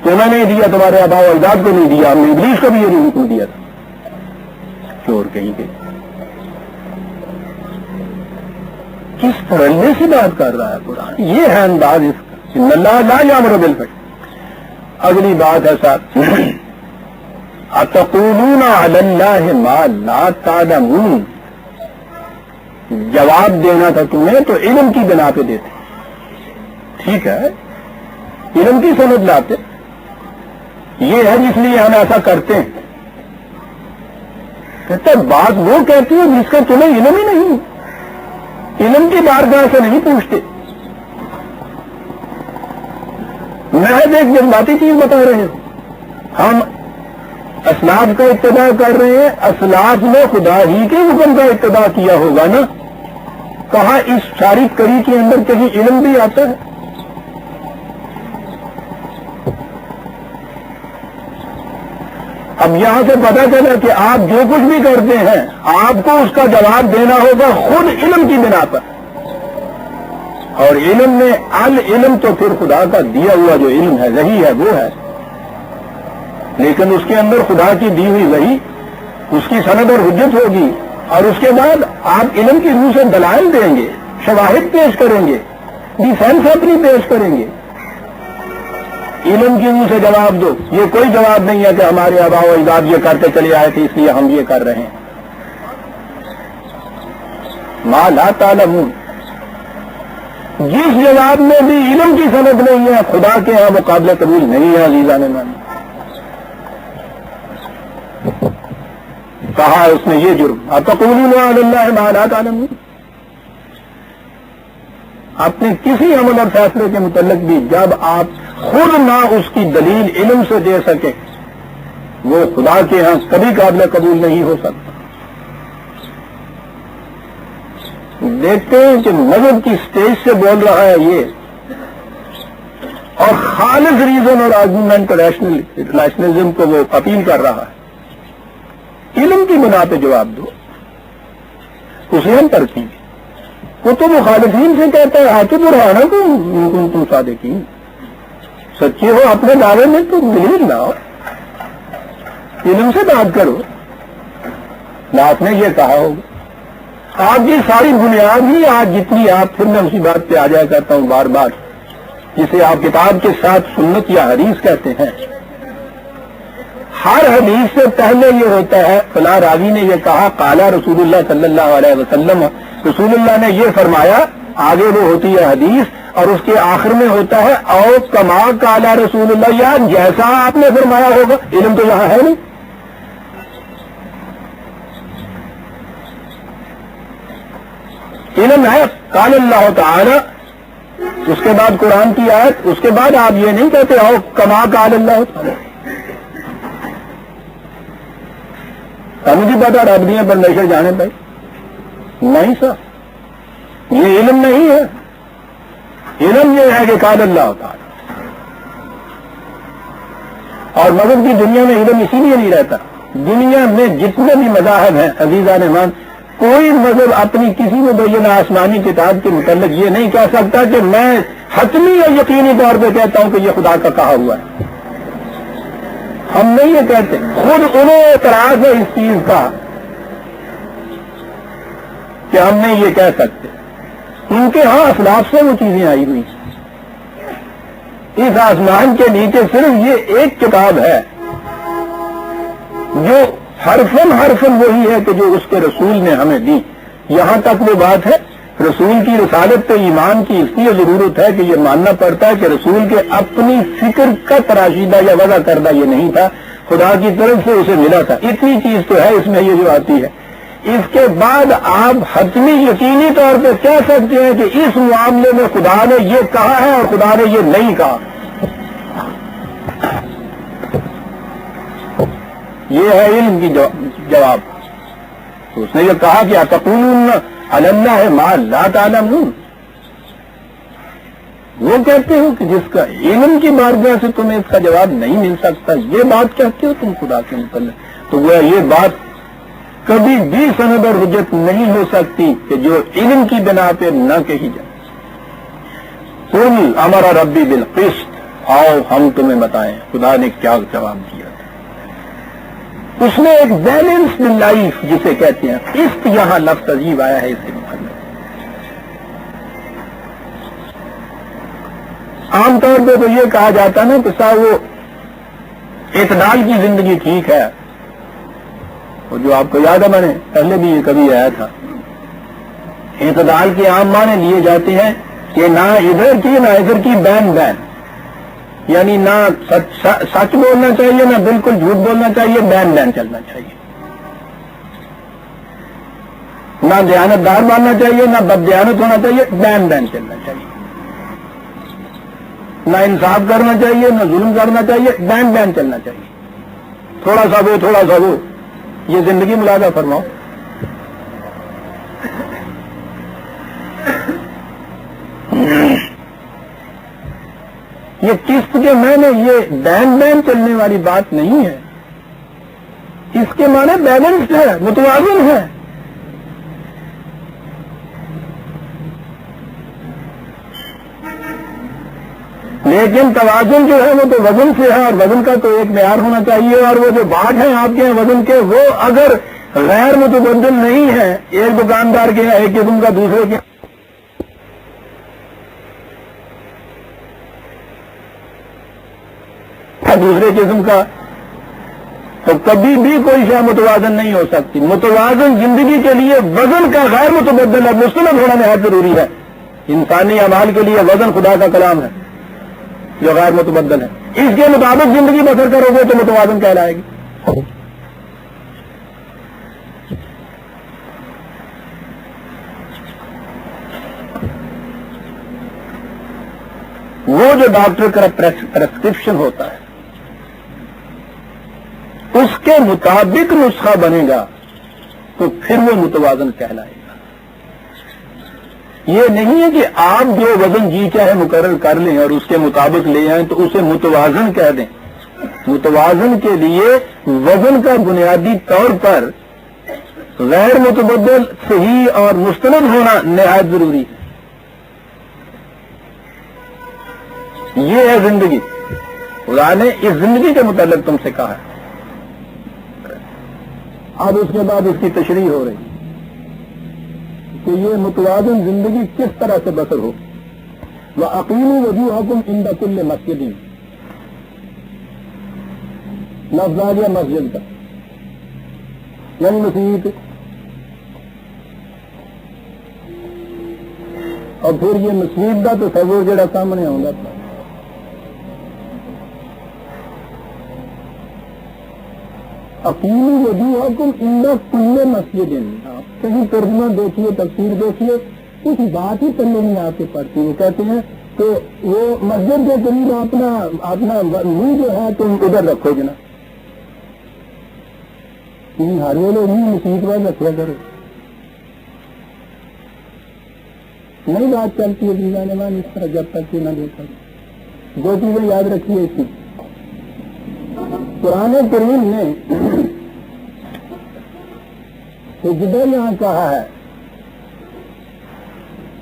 تمہیں نہیں دیا, تمہارے آباء و اجداد کو نہیں دیا, ہم نے ابلیس کو بھی یہ نہیں حکم دیا تھا. چور کہیں گے کس طرح سے بات کر رہا ہے قرآن, یہ ہے انداز اس کا. ان اللہ لا یامر بالفحشاء. اگلی بات ہے ساتھ, اتقولون علی اللہ ما لا تعلمون. جواب دینا تھا تمہیں تو علم کی بنا پہ دیتے, ٹھیک ہے, علم کی سند لاتے. یہ ہے جس لیے ہم ایسا کرتے ہیں. کہتے بات وہ کہتی ہے جس کا تمہیں علم ہی نہیں, علم کی بارگاہ سے نہیں پوچھتے. محض ایک جذباتی چیز بتا رہے ہیں, ہم اسلاف کا اتباع کر رہے ہیں. اسلاف نے خدا ہی کے حکم کا اتباع کیا ہوگا نا. کہاں اس ساری کڑی کے اندر کہیں علم بھی آتا ہے؟ اب یہاں سے پتا چلا کہ آپ جو کچھ بھی کرتے ہیں آپ کو اس کا جواب دینا ہوگا خود علم کی بنا پر. اور علم میں العلم تو پھر خدا کا دیا ہوا جو علم ہے وہی ہے وہ ہے, لیکن اس کے اندر خدا کی دی ہوئی وہی اس کی سند اور حجت ہوگی. اور اس کے بعد آپ علم کی روح سے دلائل دیں گے, شواہد پیش کریں گے, ڈیفینس اپنی پیش کریں گے. علم کی روح سے جواب دو, یہ کوئی جواب نہیں ہے کہ ہمارے آباء و اجداد یہ کرتے چلے آئے تھے اس لیے ہم یہ کر رہے ہیں. ما لا تعلمون, جس جواب میں بھی علم کی سند نہیں ہے خدا کے یہاں وہ قابل قبول نہیں ہے. عزیزان من, کہا اس نے یہ جرم, اتقولون علی اللہ ما لا تعلمون. اپنے کسی عمل اور فیصلے کے متعلق بھی جب آپ خود نہ اس کی دلیل علم سے دے سکے وہ خدا کے ہاں کبھی قابل قبول نہیں ہو سکتا. دیکھتے ہیں کہ مذہب کی سٹیج سے بول رہا ہے یہ, اور خالص ریزن اور آرگومنٹ ریشنلزم کو وہ اپیل کر رہا ہے، علم کی بنا پہ جواب دو، اسے ہم ترکیں گے۔ وہ تو مخالفین سے کہتا ہے ہاتھ برہانا تم صادقین، سچے ہو اپنے دعوے میں تو دلیل لاؤ، علم سے بات کرو۔ آپ نے یہ کہا ہوگا، آپ کی ساری بنیاد ہی آج جتنی آپ، پھر میں اسی بات پہ آ جایا کرتا ہوں بار بار، جسے آپ کتاب کے ساتھ سنت یا حدیث کہتے ہیں، ہر حدیث سے پہلے یہ ہوتا ہے فلاں راوی نے یہ کہا، قال رسول اللہ صلی اللہ علیہ وسلم، رسول اللہ نے یہ فرمایا، آگے وہ ہوتی ہے حدیث، اور اس کے آخر میں ہوتا ہے او کما قال رسول اللہ، یا جیسا آپ نے فرمایا ہوگا۔ علم تو یہاں ہے نہیں، علم ہے قال اللہ تعالی، اس کے بعد قرآن کی آیت، اس کے بعد آپ یہ نہیں کہتے او کما قال اللہ تعالی۔ مجھے پتا رب دیا پرمیشر جانے بھائی نہیں سر، یہ علم نہیں ہے، علم یہ ہے کہ قال اللہ ہوتا ہے۔ اور مذہب کی دنیا میں علم اسی لیے نہیں رہتا، دنیا میں جتنے بھی مذاہب ہیں عزیزان امان، کوئی مذہب اپنی کسی مبینہ آسمانی کتاب کے متعلق یہ نہیں کہہ سکتا کہ میں حتمی اور یقینی طور پہ کہتا ہوں کہ یہ خدا کا کہا ہوا ہے۔ ہم نہیں یہ کہتے، خود انہیں اعتراض ہے اس چیز کا کہ ہم نہیں یہ کہہ سکتے، ان کے ہاں اسلاف سے وہ چیزیں آئی ہوئی۔ اس آسمان کے نیچے صرف یہ ایک کتاب ہے جو حرفن وہی ہے کہ جو اس کے رسول نے ہمیں دی۔ یہاں تک وہ بات ہے، رسول کی رسالت پہ ایمان کی اس لیے ضرورت ہے کہ یہ ماننا پڑتا ہے کہ رسول کے اپنی فکر کا تراشیدہ یا وضع کردہ یہ نہیں تھا، خدا کی طرف سے اسے ملا تھا۔ اتنی چیز تو ہے اس میں یہ جو آتی ہے۔ اس کے بعد آپ حتمی یقینی طور پہ کہہ سکتے ہیں کہ اس معاملے میں خدا نے یہ کہا ہے اور خدا نے یہ نہیں کہا۔ یہ ہے علم کی جواب۔ تو اس نے یہ کہا کہ اتقولون علی اللہ ما لا تعلمون، وہ کہتے ہو کہ جس کا علم کی بارگاہ سے تمہیں اس کا جواب نہیں مل سکتا، یہ بات کہتے ہو تم خدا کے متعلق۔ تو وہ یہ بات کبھی بھی سند اور حجت نہیں ہو سکتی کہ جو علم کی بنا پہ نہ کہی جائے۔ قل امر ربی بالقسط، آؤ ہم تمہیں بتائیں خدا نے کیا جواب دیا تھا۔ اس میں ایک بیلنسڈ لائف جسے کہتے ہیں، قسط یہاں لفظ عجیب آیا ہے اس کے متعلق۔ عام طور پہ تو یہ کہا جاتا نا کہ صاحب وہ اعتدال کی زندگی ٹھیک ہے، اور جو آپ کو یاد ہے میں نے پہلے بھی یہ کبھی آیا تھا، اعتدال کے عام معنی لیے جاتے ہیں کہ نہ ادھر کی نہ ادھر کی، بین بین، یعنی نہ سچ بولنا چاہیے نہ بالکل جھوٹ بولنا چاہیے، بین بین چلنا چاہیے، نہ دیانتدار بننا چاہیے نہ بددیانت ہونا چاہیے، بین بین چلنا چاہیے، نہ انصاف کرنا چاہیے نہ ظلم کرنا چاہیے، بین بین چلنا چاہیے، تھوڑا سا وہ تھوڑا سا وہ، یہ زندگی ملازہ فرماؤ۔ یہ قسط کے معنی یہ بین بین چلنے والی بات نہیں ہے، اس کے معنی بیلنسڈ ہے، متوازن ہے۔ لیکن توازن جو ہے وہ تو وزن سے ہے، اور وزن کا تو ایک معیار ہونا چاہیے، اور وہ جو باٹ ہیں آپ کے وزن کے وہ اگر غیر متبدل نہیں ہے، ایک دکاندار کے ایک قسم کا دوسرے کے دوسرے قسم کا، تو کبھی بھی کوئی شے متوازن نہیں ہو سکتی۔ متوازن زندگی کے لیے وزن کا غیر متبدل اور مستند ہونا نہایت ضروری ہے۔ انسانی اعمال کے لیے وزن خدا کا کلام ہے جو غیر متبدل ہے، اس کے مطابق زندگی بسر کرو گے تو متوازن کہلائے گی۔ وہ جو ڈاکٹر کا پرسکرپشن ہوتا ہے اس کے مطابق نسخہ بنے گا تو پھر وہ متوازن کہلائے گا۔ یہ نہیں ہے کہ آپ جو وزن جی چاہے مقرر کر لیں اور اس کے مطابق لے آئیں تو اسے متوازن کہہ دیں. متوازن کے لیے وزن کا بنیادی طور پر غیر متبدل صحیح اور مستند ہونا نہایت ضروری ہے. یہ ہے زندگی. خدا نے اس زندگی کے متعلق تم سے کہا ہے. اب اس کے بعد اس کی تشریح ہو رہی کہ یہ متوازن زندگی کس طرح سے بسر ہو. وَأَقِيمُوا وُجُوهَكُمْ عِنْدَ كُلِّ مَسْجِدٍ. لفظ آ گیا مسجد کا، یعنی مسجد، اور پھر یہ مسجد کا تصور جڑا سامنے آؤں تھا. اقیموا وجوہکم عند کل مسجد. کہیں ترجمہ دیکھیے، تفسیر دیکھیے، کچھ بات ہی پلے نہیں آ کے پڑتی. وہ کہتے ہیں کہ وہ مسجد کے قریب اپنا منہ جو ہے تم ادھر رکھو جنا، ہر ویلے نہیں مسجد پر رکھا کرو. نہیں بات چلتی ہے جیسا اس طرح جب تک یہ نہ دیکھا. دو چیزیں یاد رکھیے اس کی. قرآن کریم نے سجدہ یہاں کہا ہے.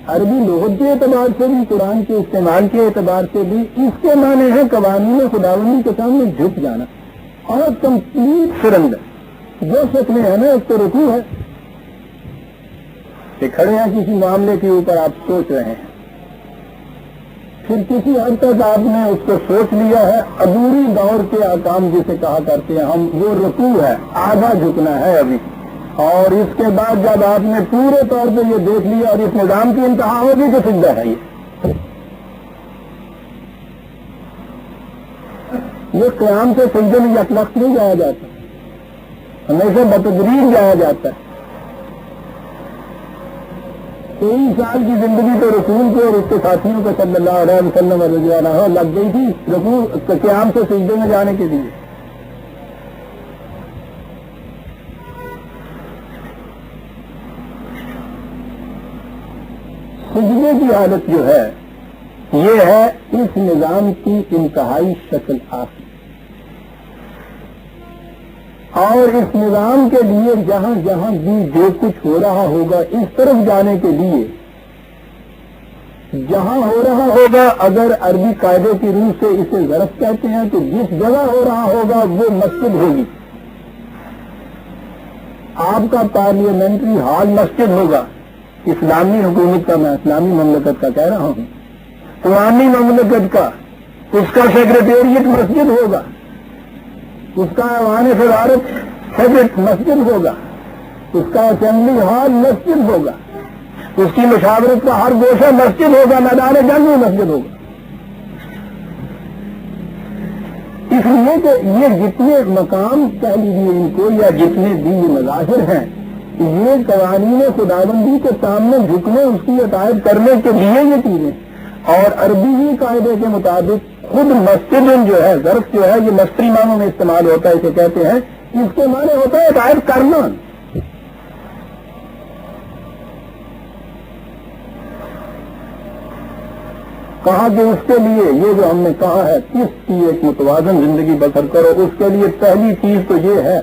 عربی لغت کے اعتبار سے بھی، قرآن کے استعمال کے اعتبار سے بھی اس کے معنی ہے قوانین خداوندی کے سامنے جھک جانا اور کمپلیٹ سرنڈر. جو شکلیں ہیں نا، اس کو رکوع ہے کہ کھڑے ہیں کسی معاملے کے اوپر آپ سوچ رہے ہیں، پھر کسی حد تک آپ نے اس کو سوچ لیا ہے. عبوری دور کے احکام جسے کہا کرتے ہیں ہم، وہ رکوع ہے، آدھا جھکنا ہے ابھی. اور اس کے بعد جب آپ نے پورے طور پہ یہ دیکھ لیا اور اس نظام کی انتہا ہوگی تو سجدہ ہے. یہ قیام سے سجدے میں یک وقت نہیں جایا جاتا، ہمیشہ بتدریج جایا جاتا ہے. 23 سال کی زندگی تو رسول کو اور اس کے ساتھیوں کو صلی اللہ علیہ وسلم رضی اللہ عنہ لگ گئی تھی رکوع قیام سے سجدے میں جانے کے لیے. سجدے کی حالت جو ہے یہ ہے اس نظام کی انتہائی شکل آخری. اور اس نظام کے لیے جہاں جہاں بھی جو کچھ ہو رہا ہوگا اس طرف جانے کے لیے، جہاں ہو رہا ہوگا، اگر عربی قاعدے کی روح سے اسے ظرف کہتے ہیں تو جس جگہ ہو رہا ہوگا وہ مسجد ہوگی. آپ کا پارلیمنٹری ہال مسجد ہوگا. اسلامی حکومت کا، میں اسلامی مملکت کا کہہ رہا ہوں، قومی مملکت کا، اس کا سیکریٹریٹ مسجد ہوگا، اس کا ایوان صدارت سیکرٹ مسجد ہوگا، اس کا اسمبلی ہال مسجد ہوگا، اس کی مشاورت کا ہر گوشہ مسجد ہوگا، میدان جنگ میں مسجد ہوگا. اس لیے کہ یہ جتنے مقام کہہ لیجیے ان کو، یا جتنے بھی مظاہر ہیں، یہ قوانین خداوندی کے سامنے جھکنے، اس کی اطاعت کرنے کے لیے یہ چیزیں. اور عربی ہی قاعدے کے مطابق خود مسجد جو ہے، ظرف جو ہے، یہ مصری معنوں میں استعمال ہوتا ہے، اسے کہتے ہیں، اس کے معنی ہوتا ہے اطاعت کرنا. کہا کہ اس کے لیے یہ جو ہم نے کہا ہے کس کی ایک متوازن زندگی بسر کرو، اس کے لیے پہلی چیز تو یہ ہے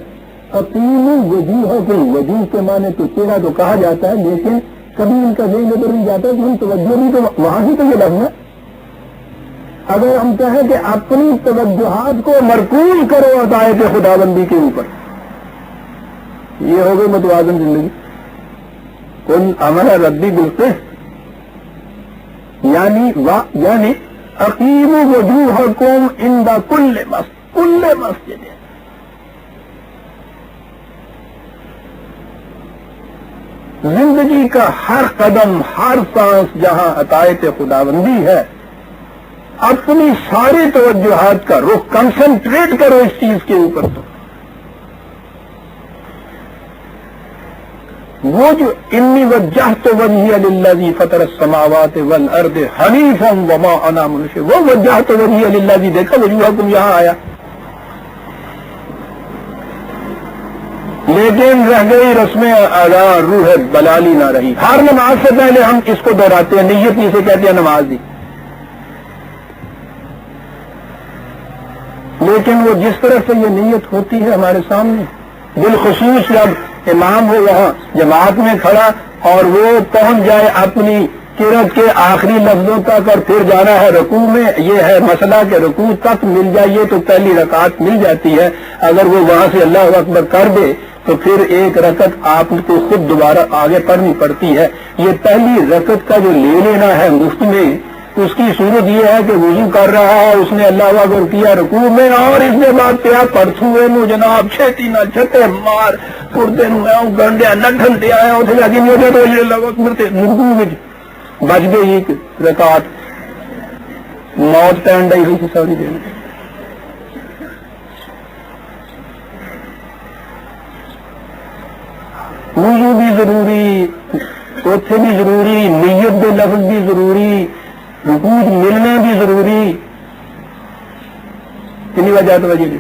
اقیموا وجوہکم. وجوہ کے معنی تو چہرہ تو کہا جاتا ہے، لیکن کبھی ان کا ذہن ادھر نہیں جاتا کہ ہم توجہ بھی تو وہاں ہی تو یہ لفظ ہے. اگر ہم کہیں کہ اپنی توجہات کو مرکوز کرو اطاعت خداوندی کے اوپر، یہ ہو گئی متوازن زندگی. قل امر ربی بالقسط، یعنی اقیموا وجوہکم عند کل مسجد. زندگی کا ہر قدم، ہر سانس جہاں اطاعت خداوندی ہے، اپنی ساری توجہات کا رخ کنسنٹریٹ کرو اس چیز کے اوپر. تو وہ جو انی وجہت وجہی للذی فطر السماوات والارض حنیفا وما انا من المشرکین، وہ وجہت وجہی للذی، دیکھا وجوہکم یہاں آیا. لیکن رہ گئی رسم ادا، روح بلالی نہ رہی. ہر نماز سے پہلے ہم اس کو دہراتے ہیں، نیت نہیں سے کہتے ہیں نماز دی. لیکن وہ جس طرح سے یہ نیت ہوتی ہے ہمارے سامنے، بالخصوص جب امام ہو وہاں جماعت میں کھڑا اور وہ پہنچ جائے اپنی قرات کے آخری لفظوں تک اور پھر جانا ہے رکوع میں، یہ ہے مسئلہ کہ رکوع تک مل جائے تو پہلی رکعت مل جاتی ہے. اگر وہ وہاں سے اللہ اکبر کر دے تو پھر ایک رکعت آپ کو خود دوبارہ آگے پڑھنی پڑتی ہے. یہ پہلی رکعت کا جو لے لینا ہے مفت میں، اس کی صورت یہ ہے کہ وضو کر رہا ہے، اس نے اللہ اکبر کیا رکوع میں، اور اس کے بعد پیا پڑھوے نو جناب چھتی نہ چھتے مار پردے نو گنڈیا نہ ڈھنڈے آیا اتنے لگی نہیں ہوتے تو یہ اللہ اکبر تے رکوع میں بچ گئی ایک رکعت، موت پہن ڈی ہوئی ساری دن. وضو بھی ضروری، اوتھے بھی ضروری، نیت دے لفظ بھی ضروری، رکوع ملنا بھی ضروری. کتنی وجہ توجہ دی.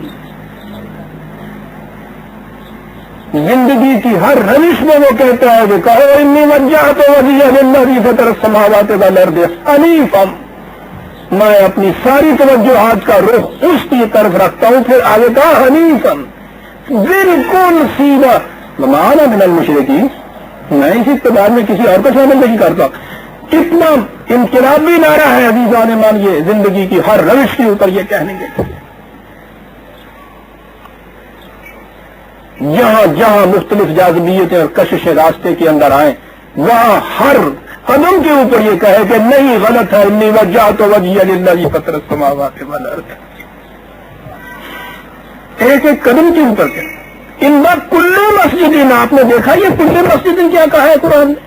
زندگی کی ہر روش میں وہ کہتا ہے کہ کہو انی وجہت وجہی للذی فطر السماوات والارض حنیفا، میں اپنی ساری توجہات کا رخ اس کی طرف رکھتا ہوں. پھر آگے کہا حنیفا، بالکل سیدھا، وما انا من المشرکین، میں اس اقتدار میں کسی اور کو شامل نہیں کرتا. کتنا انقلابی نعرہ ہے عزیزان مان یہ زندگی کی ہر روش کے اوپر یہ کہنے کے. جہاں جہاں مختلف جاذبیتیں اور کشش راستے کے اندر آئیں، وہاں ہر قدم کے اوپر یہ کہے کہ نہیں غلط ہے، انی وجہت وجہی للذی فطر السماوات والارض. ایک ایک قدم کے اوپر کہ ان کل مسجد، آپ نے دیکھا یہ کل مسجد کیا کہا ہے قرآن نے.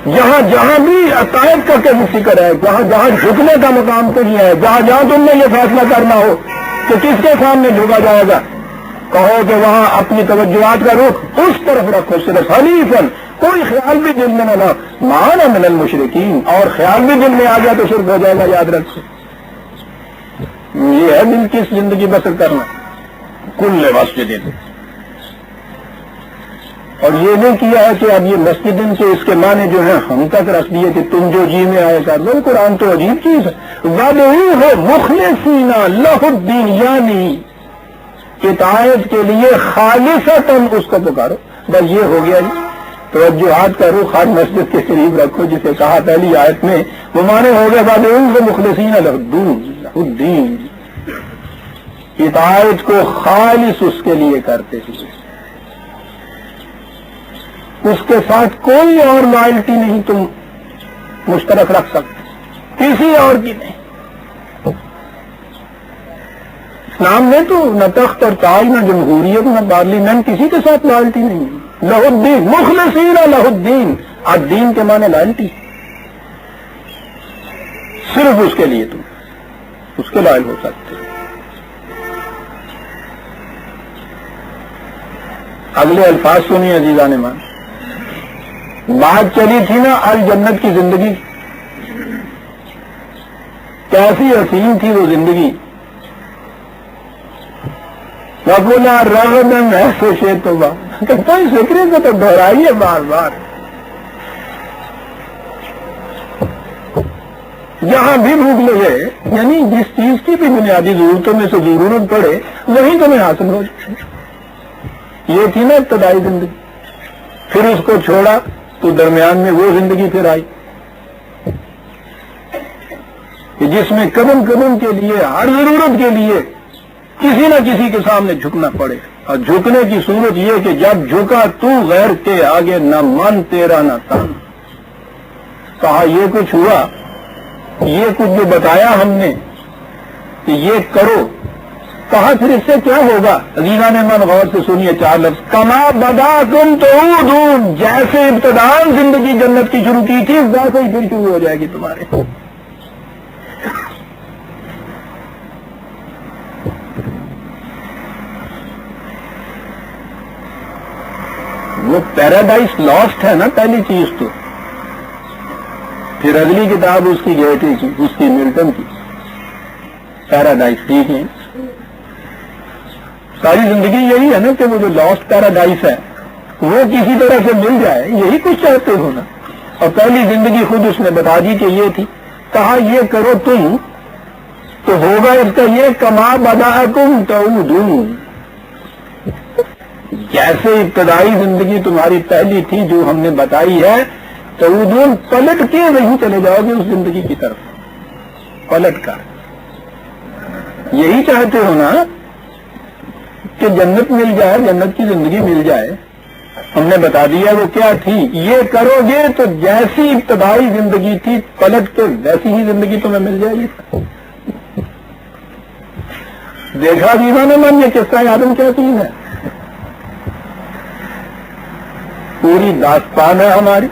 جہاں جہاں بھی عقائد کا ذکر ہے، جہاں جہاں جھکنے کا مقام تو یہ ہے، جہاں جہاں تم نے یہ فیصلہ کرنا ہو کہ کس کے سامنے جھکا جائے گا، کہو کہ وہاں اپنی توجہات کا رخ اس طرف رکھو صرف حنیفاً، کوئی خیال بھی دل میں نہ لا، ما انا من المشرکین، اور خیال بھی دل میں آ گیا تو شرک ہو جائے گا. یاد رکھو یہ ہے دل کی زندگی بسر کرنا. کل مسجد، اور یہ نہیں کیا ہے کہ اب یہ مسجد کے اس کے معنی جو ہیں ہم تک رکھ دیے کہ تم جو جی میں آئے کر لو. قرآن تو عجیب چیز ہے. وَادْعُوهُ مُخْلِصِينَ لَهُ الدِّينَ، یعنی اطاعت کے لیے خالصتاً اس کو پکارو. بس یہ ہو گیا جی. توجہات کا رخ ہر مسجد کے قریب رکھو، جسے کہا پہلی آیت میں، وہ معنی ہو گیا وَادْعُوهُ مُخْلِصِينَ لَهُ الدِّينَ، اطاعت کو خالص اس کے لیے کرتے ہوئے، اس کے ساتھ کوئی اور لائلٹی نہیں تم مشترک رکھ سکتے، کسی اور کی نہیں. اسلام میں تو نہ تخت اور تاج، نہ جمہوریت، نہ پارلیمنٹ، کسی کے ساتھ لائلٹی نہیں. لہ الدین، مخلصین لہ الدین، الدین کے معنی لائلٹی، صرف اس کے لیے تم اس کے لائل ہو سکتے. اگلے الفاظ سنیے عزیزان مان. بات چلی تھی نا الجنت کی زندگی، کیسی حسین تھی وہ زندگی. وَقُلَا رَغَدًا ایسے شے تو کہتا ہے فکرے کو تو دہرائیے بار بار. جہاں بھی بھوک لگے، یعنی جس چیز کی بھی بنیادی ضرورتوں میں سے ضرورت پڑے وہیں تمہیں حاصل ہو جائے. یہ تھی نا ابتدائی زندگی. پھر اس کو چھوڑا تو درمیان میں وہ زندگی پھر آئی کہ جس میں قدم قدم کے لیے، ہر ضرورت کے لیے کسی نہ کسی کے سامنے جھکنا پڑے. اور جھکنے کی صورت یہ کہ جب جھکا تو غیر کے آگے نہ من تیرا نہ تن. کہا یہ کچھ ہوا، یہ کچھ جو بتایا ہم نے کہ یہ کرو، کہا پھر اس سے کیا ہوگا. عزیزان من غور سے سنیے چار لفظ. کما بداکم تعودون، جیسے ابتداءً زندگی جنت کی شروع کی تھی ویسے ہی پھر شروع ہو جائے گی تمہارے. وہ پیراڈائز لاسٹ ہے نا پہلی چیز تو. پھر اگلی کتاب اس کی گیٹی کی، اس کی ملٹن کی. پیراڈائز ٹھیک ہے، ساری زندگی یہی ہے نا کہ وہ جو لاسٹ پیراڈائس ہے وہ کسی طرح سے مل جائے، یہی کچھ چاہتے ہو نا. اور پہلی زندگی خود اس نے بتا دی کہ یہ تھی. کہا یہ کرو تم تو ہوگا اس کا یہ کما بداکم تعودون. جیسے ابتدائی زندگی تمہاری پہلی تھی جو ہم نے بتائی ہے، تعودون پلٹ کے وہیں چلے جاؤ گے اس زندگی کی طرف پلٹ کر. یہی چاہتے ہو نا کہ جنت مل جائے، جنت کی زندگی مل جائے. ہم نے بتا دیا وہ کیا تھی. یہ کرو گے تو جیسی ابتدائی زندگی تھی پلٹ کے ویسی ہی زندگی تمہیں مل جائے گی. دیکھا جیوا نے من یہ قصہ آدم کیا چیز ہے، پوری داستان ہے ہماری.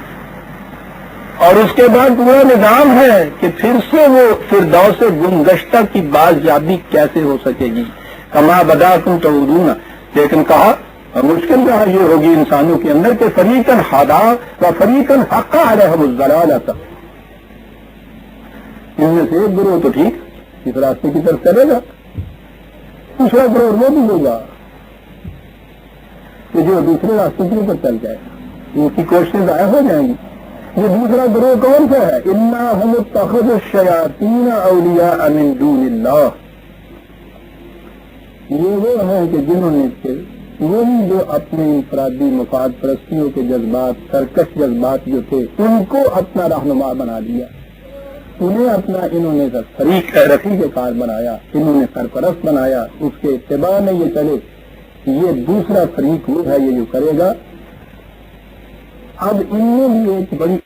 اور اس کے بعد پورا نظام ہے کہ پھر سے وہ فردوس گمگشتہ کی بازیابی کیسے ہو سکے گی. کما بداکم تعودون. لیکن کہا اور مشکل رہا یہ ہوگی انسانوں کے اندر کہ فریقاً ہدا و فریقاً حق علیہم الضلالۃ. ان میں سے ایک گروہ تو ٹھیک اس راستے کی طرف چلے گا، دوسرا گروہ وہ بھی ہوگا کہ جو دوسرے راستے کے اوپر چل جائے گا، ان کی کوششیں ضائع ہو جائیں گی. یہ دوسرا گروہ کون سا ہے؟ انا ہم اتخذوا الشیاطین اولیاء من دون اللہ. یہ وہ ہیں کہ جنہوں نے وہی جو اپنے انفرادی مفاد پرستیوں کے جذبات، سرکش جذبات جو تھے ان کو اپنا رہنما بنا دیا، انہیں اپنا انہوں نے فریق رفیق کار بنایا، انہوں نے سرپرست بنایا. اس کے اتباع میں یہ چلے. یہ دوسرا فریق وہ ہے یہ جو کرے گا. اب ان میں بھی ایک بڑی